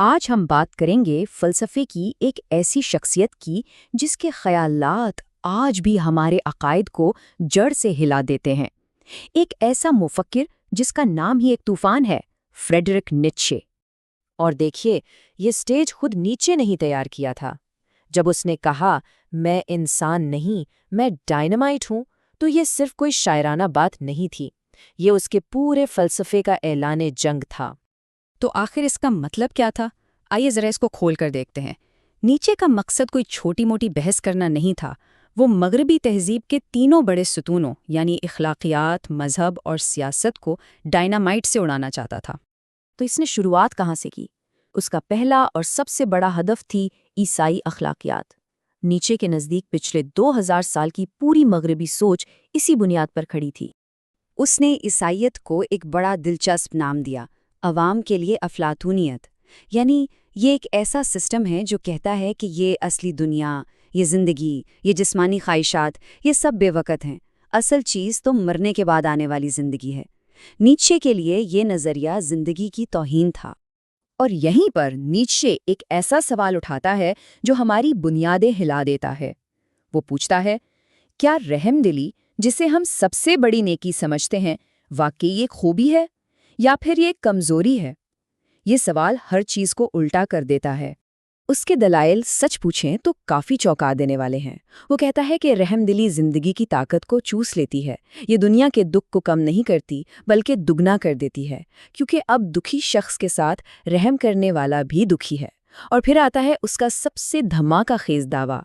آج ہم بات کریں گے فلسفے کی ایک ایسی شخصیت کی جس کے خیالات آج بھی ہمارے عقائد کو جڑ سے ہلا دیتے ہیں۔ ایک ایسا مفکر جس کا نام ہی ایک طوفان ہے، فریڈرک نیٹشے۔ اور دیکھیے، یہ سٹیج خود نیچے نہیں تیار کیا تھا۔ جب اس نے کہا میں انسان نہیں، میں ڈائنامائٹ ہوں، تو یہ صرف کوئی شاعرانہ بات نہیں تھی، یہ اس کے پورے فلسفے کا اعلان جنگ تھا۔ تو آخر اس کا مطلب کیا تھا؟ آئیے ذرا اس کو کھول کر دیکھتے ہیں۔ نیچے کا مقصد کوئی چھوٹی موٹی بحث کرنا نہیں تھا، وہ مغربی تہذیب کے تینوں بڑے ستونوں یعنی اخلاقیات، مذہب اور سیاست کو ڈائنامائٹ سے اڑانا چاہتا تھا۔ تو اس نے شروعات کہاں سے کی؟ اس کا پہلا اور سب سے بڑا ہدف تھی عیسائی اخلاقیات۔ نیچے کے نزدیک پچھلے 2000 سال کی پوری مغربی سوچ اسی بنیاد پر کھڑی تھی۔ اس نے عیسائیت کو ایک بڑا دلچسپ نام دیا، عوام کے لیے افلاطونیت، یعنی یہ ایک ایسا سسٹم ہے جو کہتا ہے کہ یہ اصلی دنیا، یہ زندگی، یہ جسمانی خواہشات، یہ سب بے وقت ہیں، اصل چیز تو مرنے کے بعد آنے والی زندگی ہے۔ نیچے کے لیے یہ نظریہ زندگی کی توہین تھا۔ اور یہیں پر نیچے ایک ایسا سوال اٹھاتا ہے جو ہماری بنیادیں ہلا دیتا ہے۔ وہ پوچھتا ہے، کیا رحم دلی، جسے ہم سب سے بڑی نیکی سمجھتے ہیں، واقعی ایک خوبی ہے یا پھر یہ ایک کمزوری ہے؟ یہ سوال ہر چیز کو الٹا کر دیتا ہے۔ اس کے دلائل سچ پوچھیں تو کافی چونکا دینے والے ہیں۔ وہ کہتا ہے کہ رحم دلی زندگی کی طاقت کو چوس لیتی ہے، یہ دنیا کے دکھ کو کم نہیں کرتی بلکہ دگنا کر دیتی ہے، کیونکہ اب دکھی شخص کے ساتھ رحم کرنے والا بھی دکھی ہے۔ اور پھر آتا ہے اس کا سب سے دھماکہ خیز دعویٰ،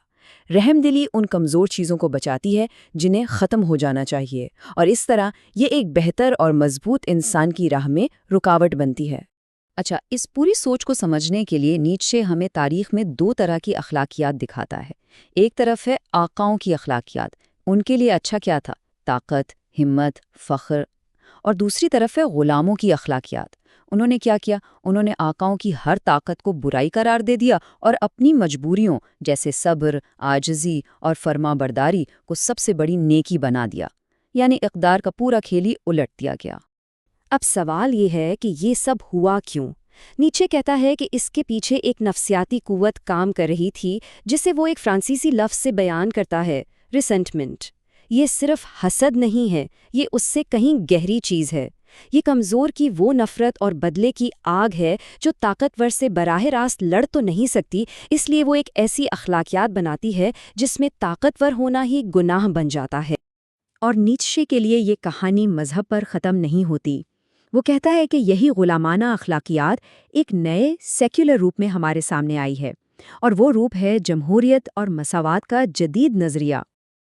رحم دلی ان کمزور چیزوں کو بچاتی ہے جنہیں ختم ہو جانا چاہیے، اور اس طرح یہ ایک بہتر اور مضبوط انسان کی راہ میں رکاوٹ بنتی ہے۔ اچھا، اس پوری سوچ کو سمجھنے کے لیے نیچے ہمیں تاریخ میں دو طرح کی اخلاقیات دکھاتا ہے۔ ایک طرف ہے آقاؤں کی اخلاقیات، ان کے لیے اچھا کیا تھا؟ طاقت، ہمت، فخر۔ اور دوسری طرف ہے غلاموں کی اخلاقیات۔ انہوں نے کیا کیا؟ انہوں نے آقاؤں کی ہر طاقت کو برائی قرار دے دیا اور اپنی مجبوریوں جیسے صبر، عاجزی اور فرما برداری کو سب سے بڑی نیکی بنا دیا، یعنی اقدار کا پورا کھیل ہی الٹ دیا گیا۔ اب سوال یہ ہے کہ یہ سب ہوا کیوں؟ نیچے کہتا ہے کہ اس کے پیچھے ایک نفسیاتی قوت کام کر رہی تھی جسے وہ ایک فرانسیسی لفظ سے بیان کرتا ہے، ریسنٹمنٹ۔ یہ صرف حسد نہیں ہے، یہ اس سے کہیں گہری چیز ہے۔ یہ کمزور کی وہ نفرت اور بدلے کی آگ ہے جو طاقتور سے براہ راست لڑ تو نہیں سکتی، اس لیے وہ ایک ایسی اخلاقیات بناتی ہے جس میں طاقتور ہونا ہی گناہ بن جاتا ہے۔ اور نیچے کے لیے یہ کہانی مذہب پر ختم نہیں ہوتی۔ وہ کہتا ہے کہ یہی غلامانہ اخلاقیات ایک نئے سیکولر روپ میں ہمارے سامنے آئی ہے، اور وہ روپ ہے جمہوریت اور مساوات کا جدید نظریہ۔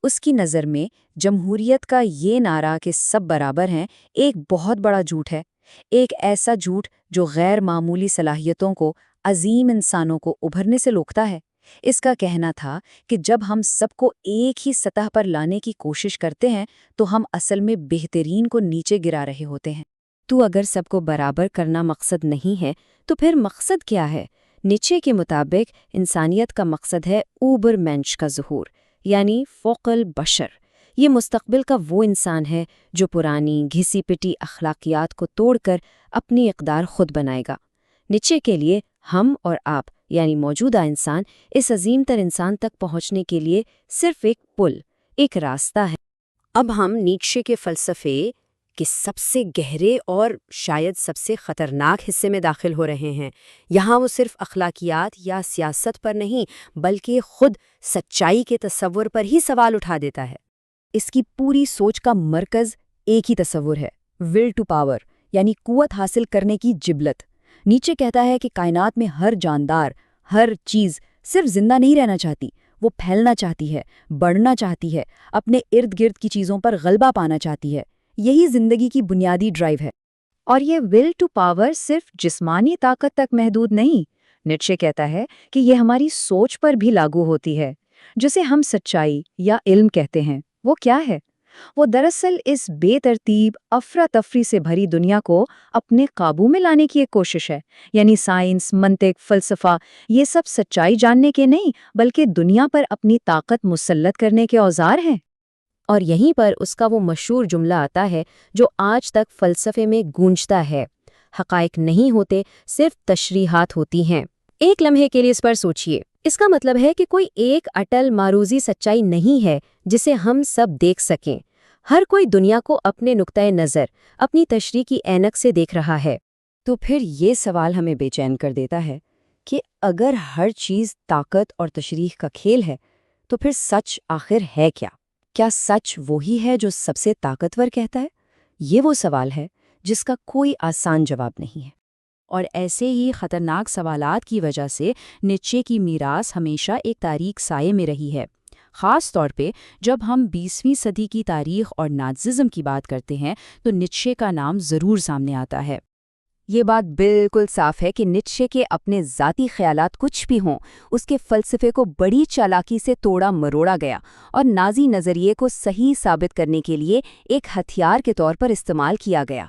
اس کی نظر میں جمہوریت کا یہ نعرہ کہ سب برابر ہیں ایک بہت بڑا جھوٹ ہے، ایک ایسا جھوٹ جو غیر معمولی صلاحیتوں کو، عظیم انسانوں کو ابھرنے سے روکتا ہے۔ اس کا کہنا تھا کہ جب ہم سب کو ایک ہی سطح پر لانے کی کوشش کرتے ہیں تو ہم اصل میں بہترین کو نیچے گرا رہے ہوتے ہیں۔ تو اگر سب کو برابر کرنا مقصد نہیں ہے تو پھر مقصد کیا ہے؟ نیچے کے مطابق انسانیت کا مقصد ہے اوبر مینش کا ظہور، یعنی فوق البشر۔ یہ مستقبل کا وہ انسان ہے جو پرانی گھسی پٹی اخلاقیات کو توڑ کر اپنی اقدار خود بنائے گا۔ نیچے کے لیے ہم اور آپ یعنی موجودہ انسان اس عظیم تر انسان تک پہنچنے کے لیے صرف ایک پل، ایک راستہ ہے۔ اب ہم نیچے کے فلسفے کے سب سے گہرے اور شاید سب سے خطرناک حصے میں داخل ہو رہے ہیں۔ یہاں وہ صرف اخلاقیات یا سیاست پر نہیں بلکہ خود سچائی کے تصور پر ہی سوال اٹھا دیتا ہے۔ اس کی پوری سوچ کا مرکز ایک ہی تصور ہے، ول ٹو پاور، یعنی قوت حاصل کرنے کی جبلت۔ نیچے کہتا ہے کہ کائنات میں ہر جاندار، ہر چیز صرف زندہ نہیں رہنا چاہتی، وہ پھیلنا چاہتی ہے، بڑھنا چاہتی ہے، اپنے ارد گرد کی چیزوں پر غلبہ پانا چاہتی ہے۔ یہی زندگی کی بنیادی ڈرائیو ہے۔ اور یہ ول ٹو پاور صرف جسمانی طاقت تک محدود نہیں، نیچے کہتا ہے کہ یہ ہماری سوچ پر بھی لاگو ہوتی ہے۔ جسے ہم سچائی یا علم کہتے ہیں، وہ کیا ہے؟ وہ دراصل اس بے ترتیب افراتفری سے بھری دنیا کو اپنے قابو میں لانے کی ایک کوشش ہے۔ یعنی سائنس، منطق، فلسفہ، یہ سب سچائی جاننے کے نہیں بلکہ دنیا پر اپنی طاقت مسلط کرنے کے اوزار ہیں۔ اور یہیں پر اس کا وہ مشہور جملہ آتا ہے جو آج تک فلسفے میں گونجتا ہے، حقائق نہیں ہوتے، صرف تشریحات ہوتی ہیں۔ ایک لمحے کے لیے اس پر سوچئے۔ اس کا مطلب ہے کہ کوئی ایک اٹل معروضی سچائی نہیں ہے جسے ہم سب دیکھ سکیں۔ ہر کوئی دنیا کو اپنے نقطۂ نظر، اپنی تشریح کی اینک سے دیکھ رہا ہے۔ تو پھر یہ سوال ہمیں بے چین کر دیتا ہے کہ اگر ہر چیز طاقت اور تشریح کا کھیل ہے تو پھر سچ آخر ہے کیا؟ کیا سچ وہی ہے جو سب سے طاقتور کہتا ہے؟ یہ وہ سوال ہے جس کا کوئی آسان جواب نہیں ہے۔ اور ایسے ہی خطرناک سوالات کی وجہ سے نیچے کی میراث ہمیشہ ایک تاریک سائے میں رہی ہے۔ خاص طور پہ جب ہم 20ویں صدی کی تاریخ اور ناززم کی بات کرتے ہیں تو نیچے کا نام ضرور سامنے آتا ہے۔ یہ بات بالکل صاف ہے کہ نیچے کے اپنے ذاتی خیالات کچھ بھی ہوں، اس کے فلسفے کو بڑی چالاکی سے توڑا مروڑا گیا اور نازی نظریے کو صحیح ثابت کرنے کے لیے ایک ہتھیار کے طور پر استعمال کیا گیا۔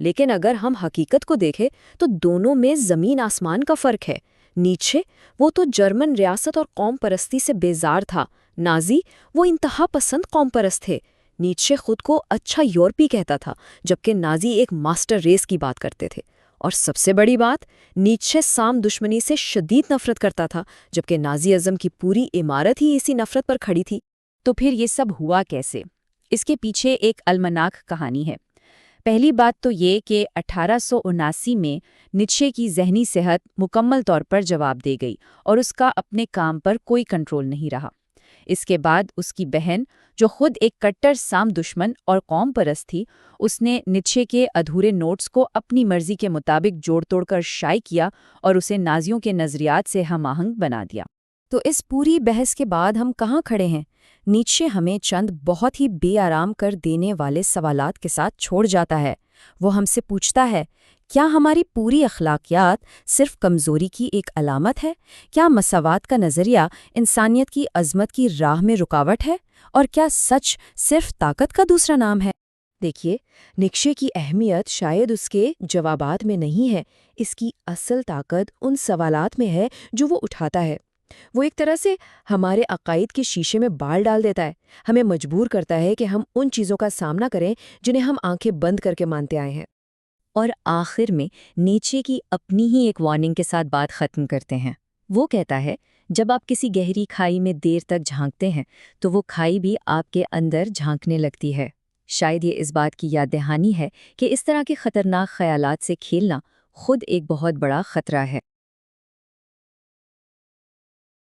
لیکن اگر ہم حقیقت کو دیکھیں تو دونوں میں زمین آسمان کا فرق ہے۔ نیچے وہ تو جرمن ریاست اور قوم پرستی سے بیزار تھا، نازی وہ انتہا پسند قوم پرست تھے۔ نیچے خود کو اچھا یورپی کہتا تھا، جبکہ نازی ایک ماسٹر ریس کی بات کرتے تھے۔ اور سب سے بڑی بات، نیچے سام دشمنی سے شدید نفرت کرتا تھا، جبکہ نازی ازم کی پوری عمارت ہی اسی نفرت پر کھڑی تھی۔ تو پھر یہ سب ہوا کیسے؟ اس کے پیچھے ایک المناک کہانی ہے۔ پہلی بات تو یہ کہ 1879 میں نیچے کی ذہنی صحت مکمل طور پر جواب دے گئی اور اس کا اپنے کام پر کوئی کنٹرول نہیں رہا۔ اس کے بعد اس کی بہن، جو خود ایک کٹر سام دشمن اور قوم پرست تھی، اس نے نیچے کے ادھورے نوٹس کو اپنی مرضی کے مطابق جوڑ توڑ کر شائع کیا اور اسے نازیوں کے نظریات سے ہم آہنگ بنا دیا۔ تو اس پوری بحث کے بعد ہم کہاں کھڑے ہیں؟ نیچے ہمیں چند بہت ہی بے آرام کر دینے والے سوالات کے ساتھ چھوڑ جاتا ہے۔ وہ ہم سے پوچھتا ہے، کیا ہماری پوری اخلاقیات صرف کمزوری کی ایک علامت ہے؟ کیا مساوات کا نظریہ انسانیت کی عظمت کی راہ میں رکاوٹ ہے؟ اور کیا سچ صرف طاقت کا دوسرا نام ہے؟ دیکھیے، نیچے کی اہمیت شاید اس کے جوابات میں نہیں ہے، اس کی اصل طاقت ان سوالات میں ہے جو وہ اٹھاتا ہے۔ وہ ایک طرح سے ہمارے عقائد کے شیشے میں بال ڈال دیتا ہے، ہمیں مجبور کرتا ہے کہ ہم ان چیزوں کا سامنا کریں جنہیں ہم آنکھیں بند کر کے مانتے آئے ہیں۔ اور آخر میں نیچے کی اپنی ہی ایک وارننگ کے ساتھ بات ختم کرتے ہیں۔ وہ کہتا ہے، جب آپ کسی گہری کھائی میں دیر تک جھانکتے ہیں تو وہ کھائی بھی آپ کے اندر جھانکنے لگتی ہے۔ شاید یہ اس بات کی یاد دہانی ہے کہ اس طرح کے خطرناک خیالات سے کھیلنا خود ایک بہت بڑا خطرہ ہے۔